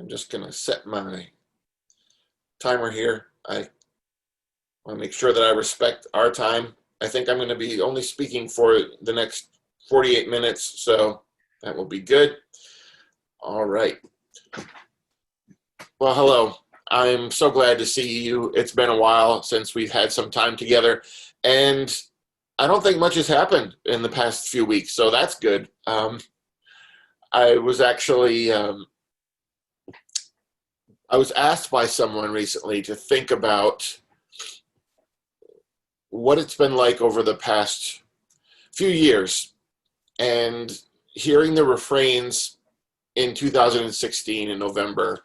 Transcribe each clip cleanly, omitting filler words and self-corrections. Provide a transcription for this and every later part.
I'm just going to set my timer here. I want to make sure that I respect our time. I think I'm going to be only speaking for the next 48 minutes, so that will be good. All right. Well, hello. I'm so glad to see you. It's been a while since we've had some time together, and I don't think much has happened in the past few weeks, so that's good. I was actually I was asked by someone recently to think about what it's been like over the past few years, and hearing the refrains in 2016 in November.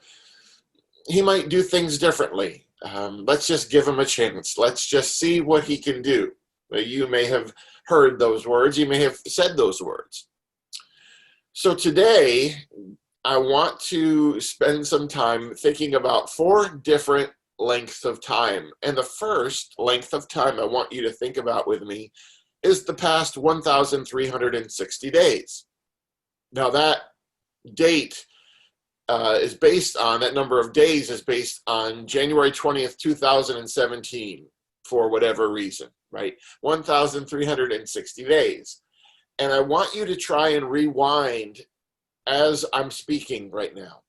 He might do things differently. Let's just give him a chance. Let's just see what he can do. You may have heard those words. You may have said those words. So today, I want to spend some time thinking about 4 different lengths of time. And the first length of time I want you to think about with me is the past 1,360 days. Now that date is based on, that number of days is based on January 20th, 2017, for whatever reason, right? 1,360 days. And I want you to try and rewind as I'm speaking right now,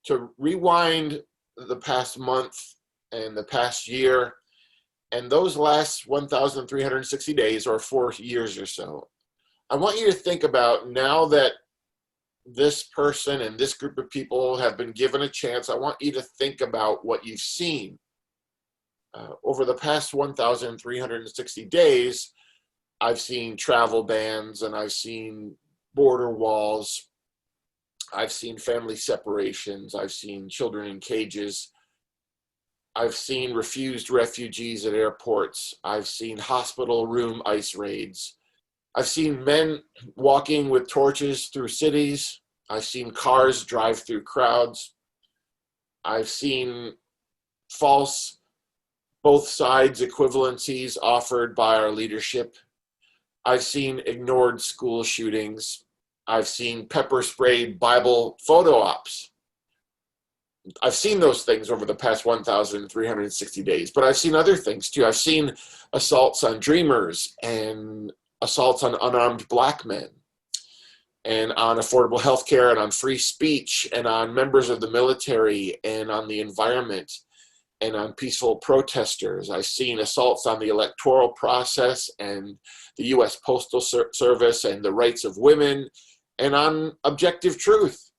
to rewind the past month and the past year and those last 1,360 days, or 4 years or so. I want you to think about, now that this person and this group of people have been given a chance, I want you to think about what you've seen. Over the past 1,360 days, I've seen travel bans, and I've seen border walls. I've seen family separations. I've seen children in cages. I've seen refused refugees at airports. I've seen hospital room ICE raids. I've seen men walking with torches through cities. I've seen cars drive through crowds. I've seen false both sides equivalencies offered by our leadership. I've seen ignored school shootings. I've seen pepper spray Bible photo ops. I've seen those things over the past 1,360 days, but I've seen other things too. I've seen assaults on dreamers, and assaults on unarmed black men, and on affordable health care, and on free speech, and on members of the military, and on the environment, and on peaceful protesters. I've seen assaults on the electoral process and the U.S. Postal Service and the rights of women, and on objective truth.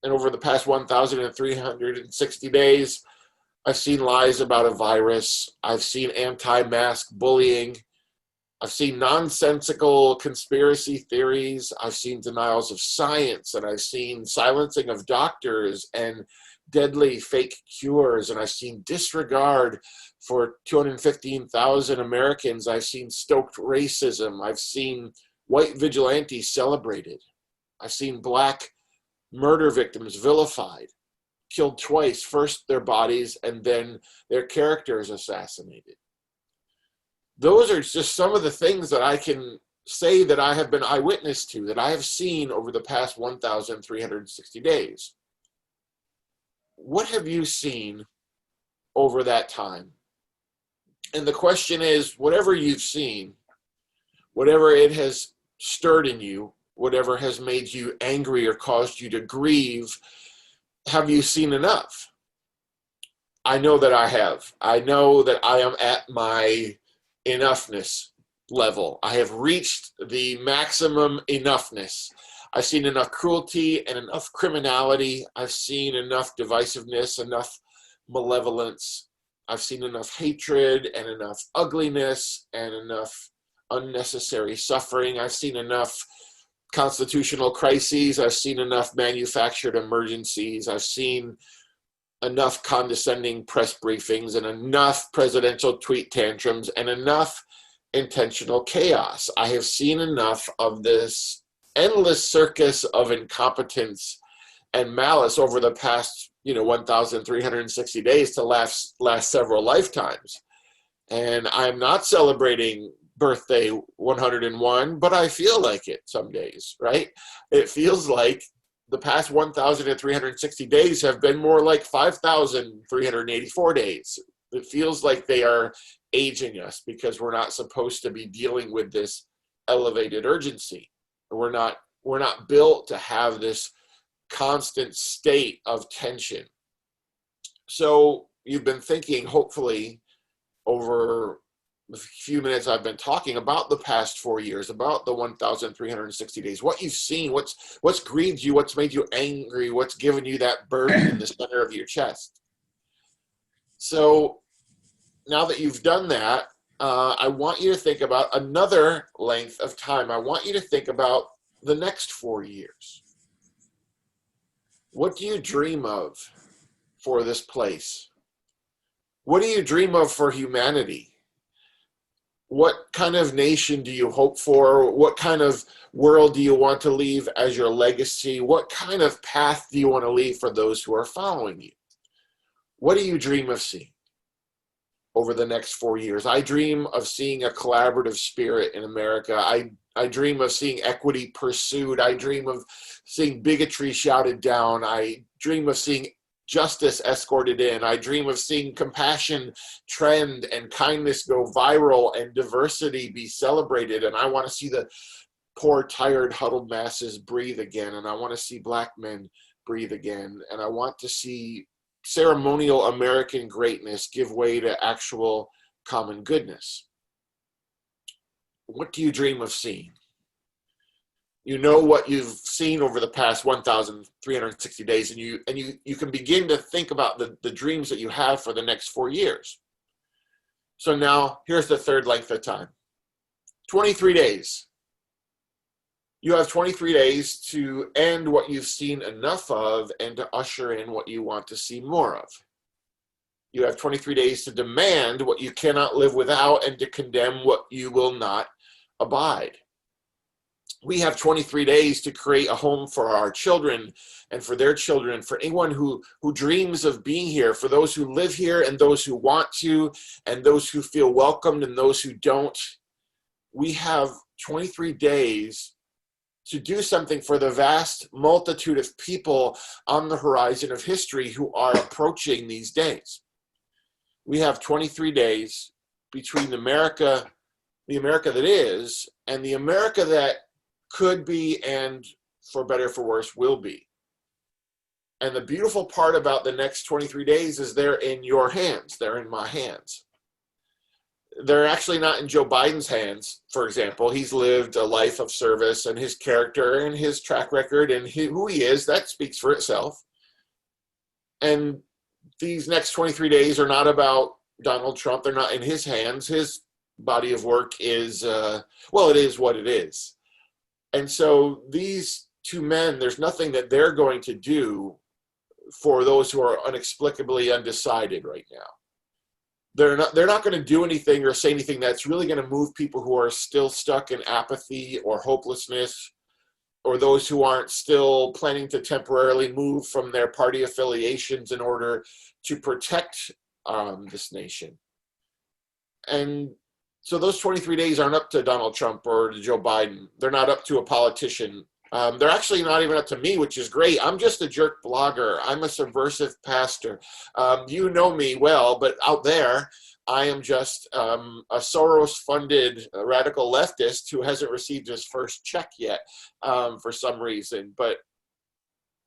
And over the past 1,360 days, I've seen lies about a virus. I've seen anti-mask bullying. I've seen nonsensical conspiracy theories. I've seen denials of science, and I've seen silencing of doctors and deadly fake cures, and I've seen disregard for 215,000 Americans. I've seen stoked racism. I've seen white vigilantes celebrated. I've seen black murder victims vilified, killed twice, first their bodies and then their characters assassinated. Those are just some of the things that I can say that I have been eyewitness to, that I have seen over the past 1,360 days. What have you seen over that time? And the question is, whatever you've seen, whatever it has stirred in you, whatever has made you angry or caused you to grieve, have you seen enough? I know that I have. I know that I am at my enoughness level. I have reached the maximum enoughness. I've seen enough cruelty and enough criminality. I've seen enough divisiveness, enough malevolence. I've seen enough hatred and enough ugliness and enough unnecessary suffering. I've seen enough constitutional crises. I've seen enough manufactured emergencies. I've seen enough condescending press briefings and enough presidential tweet tantrums and enough intentional chaos. I have seen enough of this endless circus of incompetence and malice over the past, 1,360 days to last several lifetimes. And I'm not celebrating birthday 101, but I feel like it some days, right? It feels like the past 1,360 days have been more like 5,384 days. It feels like they are aging us because we're not supposed to be dealing with this elevated urgency. We're not built to have this constant state of tension. So you've been thinking, hopefully, over the few minutes I've been talking about the past 4 years, about the 1,360 days, what you've seen, what's grieved you, what's made you angry, what's given you that burden in the center of your chest. So now that you've done that, I want you to think about another length of time. I want you to think about the next 4 years. What do you dream of for this place? What do you dream of for humanity? What kind of nation do you hope for? What kind of world do you want to leave as your legacy? What kind of path do you want to leave for those who are following you? What do you dream of seeing over the next 4 years? I dream of seeing a collaborative spirit in America. I dream of seeing equity pursued. I dream of seeing bigotry shouted down. I dream of seeing justice escorted in. I dream of seeing compassion trend and kindness go viral and diversity be celebrated. And I want to see the poor, tired, huddled masses breathe again. And I want to see Black men breathe again. And I want to see ceremonial American greatness give way to actual common goodness. What do you dream of seeing? You know what you've seen over the past 1,360 days, and you can begin to think about the dreams that you have for the next 4 years. So now, here's the third length of time. 23 days. You have 23 days to end what you've seen enough of and to usher in what you want to see more of. You have 23 days to demand what you cannot live without and to condemn what you will not abide. We have 23 days to create a home for our children and for their children, for anyone who dreams of being here, for those who live here and those who want to, and those who feel welcomed and those who don't. We have 23 days to do something for the vast multitude of people on the horizon of history who are approaching these days. We have 23 days between the America that is, and the America that could be, and for better or for worse, will be. And the beautiful part about the next 23 days is they're in your hands. They're in my hands. They're actually not in Joe Biden's hands, for example. He's lived a life of service, and his character and his track record and who he is, that speaks for itself. And these next 23 days are not about Donald Trump. They're not in his hands. His body of work is, it is what it is. And so these two men, there's nothing that they're going to do for those who are inexplicably undecided right now. They're not going to do anything or say anything that's really going to move people who are still stuck in apathy or hopelessness, or those who aren't still planning to temporarily move from their party affiliations in order to protect this nation. And so those 23 days aren't up to Donald Trump or to Joe Biden. They're not up to a politician. They're actually not even up to me, which is great. I'm just a jerk blogger. I'm a subversive pastor. You know me well, but out there, I am just a Soros-funded radical leftist who hasn't received his first check yet for some reason. But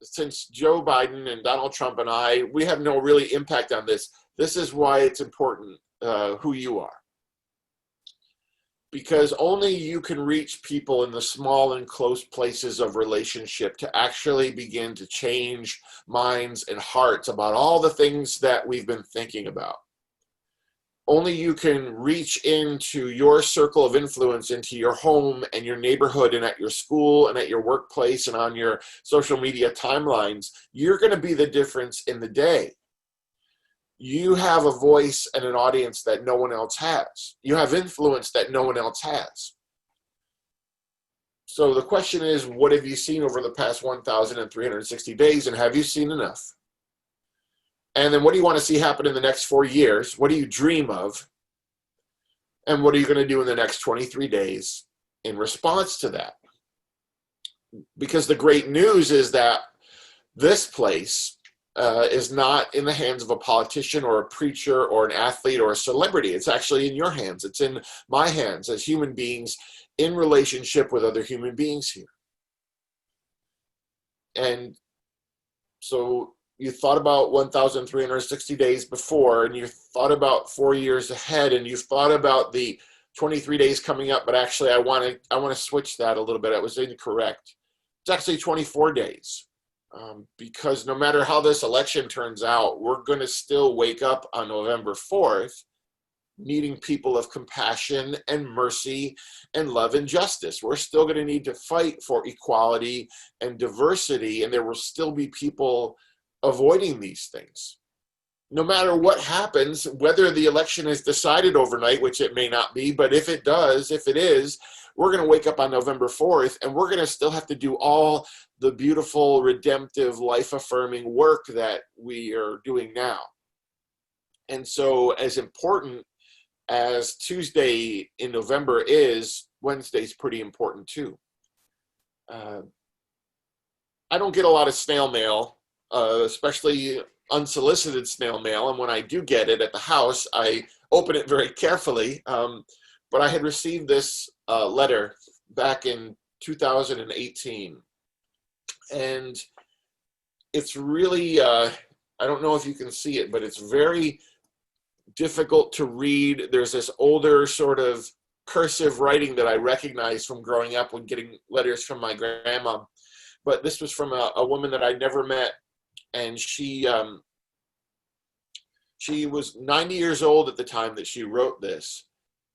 since Joe Biden and Donald Trump and we have no really impact on this. This is why it's important who you are. Because only you can reach people in the small and close places of relationship to actually begin to change minds and hearts about all the things that we've been thinking about. Only you can reach into your circle of influence, into your home and your neighborhood and at your school and at your workplace and on your social media timelines. You're going to be the difference in the day. You have a voice and an audience that no one else has. You have influence that no one else has. So the question is, what have you seen over the past 1,360 days, and have you seen enough? And then what do you want to see happen in the next 4 years? What do you dream of? And what are you going to do in the next 23 days in response to that? Because the great news is that This place is not in the hands of a politician or a preacher or an athlete or a celebrity. It's actually in your hands. It's in my hands as human beings in relationship with other human beings here. And so you thought about 1,360 days before, and you thought about 4 years ahead, and you thought about the 23 days coming up, but actually I want to switch that a little bit. I was incorrect. It's actually 24 days. Because no matter how this election turns out, we're going to still wake up on November 4th needing people of compassion and mercy and love and justice. We're still going to need to fight for equality and diversity, and there will still be people avoiding these things. No matter what happens, whether the election is decided overnight, which it may not be, but if it is, we're going to wake up on November 4th, and we're going to still have to do all the beautiful, redemptive, life-affirming work that we are doing now. And so as important as Tuesday in November is, Wednesday's pretty important too. I don't get a lot of snail mail, especially unsolicited snail mail, and when I do get it at the house, I open it very carefully. But I had received this letter back in 2018, and it's really, I don't know if you can see it, but it's very difficult to read. There's this older sort of cursive writing that I recognize from growing up when getting letters from my grandma. But this was from a woman that I'd never met, and she was 90 years old at the time that she wrote this.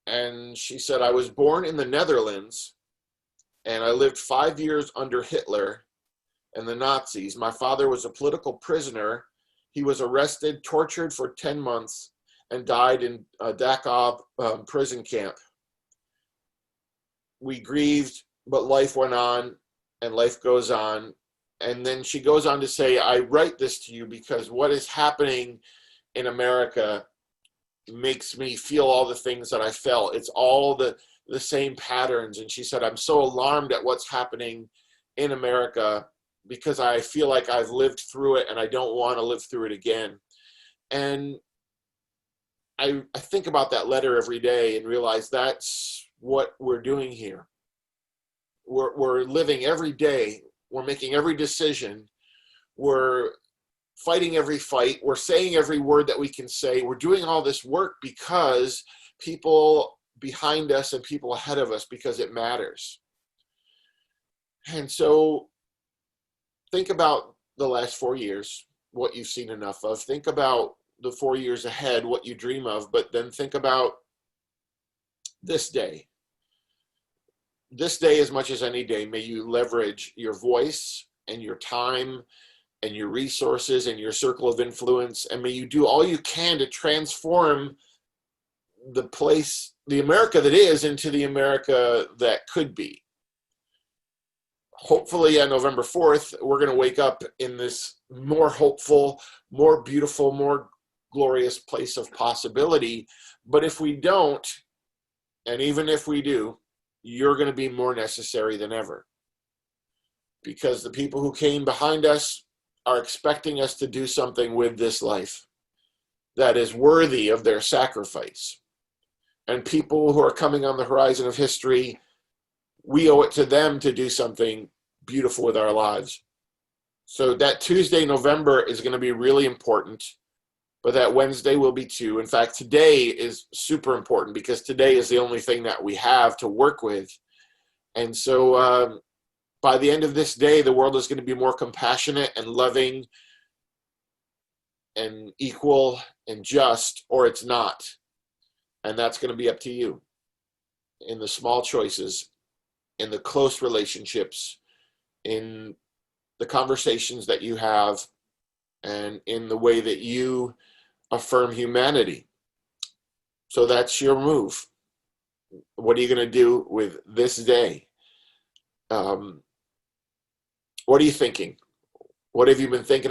And she said, I was born in the Netherlands, and I lived 5 years under Hitler and the Nazis. My father was a political prisoner. He was arrested, tortured for 10 months, and died in a Dachau prison camp. We grieved, but life went on, and life goes on. And then she goes on to say, I write this to you because what is happening in America makes me feel all the things that I felt. It's all the same patterns. And she said, I'm so alarmed at what's happening in America because I feel like I've lived through it and I don't want to live through it again. And I think about that letter every day and realize that's what we're doing here. We're living every day. We're making every decision. We're fighting every fight. We're saying every word that we can say. We're doing all this work because people behind us and people ahead of us, because it matters. And so think about the last 4 years, what you've seen enough of. Think about the 4 years ahead, what you dream of, but then think about this day. This day, as much as any day, may you leverage your voice and your time and your resources and your circle of influence, and may you do all you can to transform the place, the America that is, into the America that could be. Hopefully on November 4th, we're going to wake up in this more hopeful, more beautiful, more glorious place of possibility. But if we don't, and even if we do, you're going to be more necessary than ever. Because the people who came behind us are expecting us to do something with this life that is worthy of their sacrifice. And people who are coming on the horizon of history, we owe it to them to do something beautiful with our lives. So that Tuesday, November is going to be really important, but that Wednesday will be too. In fact, today is super important because today is the only thing that we have to work with. And so by the end of this day, the world is going to be more compassionate and loving and equal and just, or it's not. And that's going to be up to you in the small choices, in the close relationships, in the conversations that you have, and in the way that you affirm humanity. So that's your move. What are you going to do with this day? What are you thinking? What have you been thinking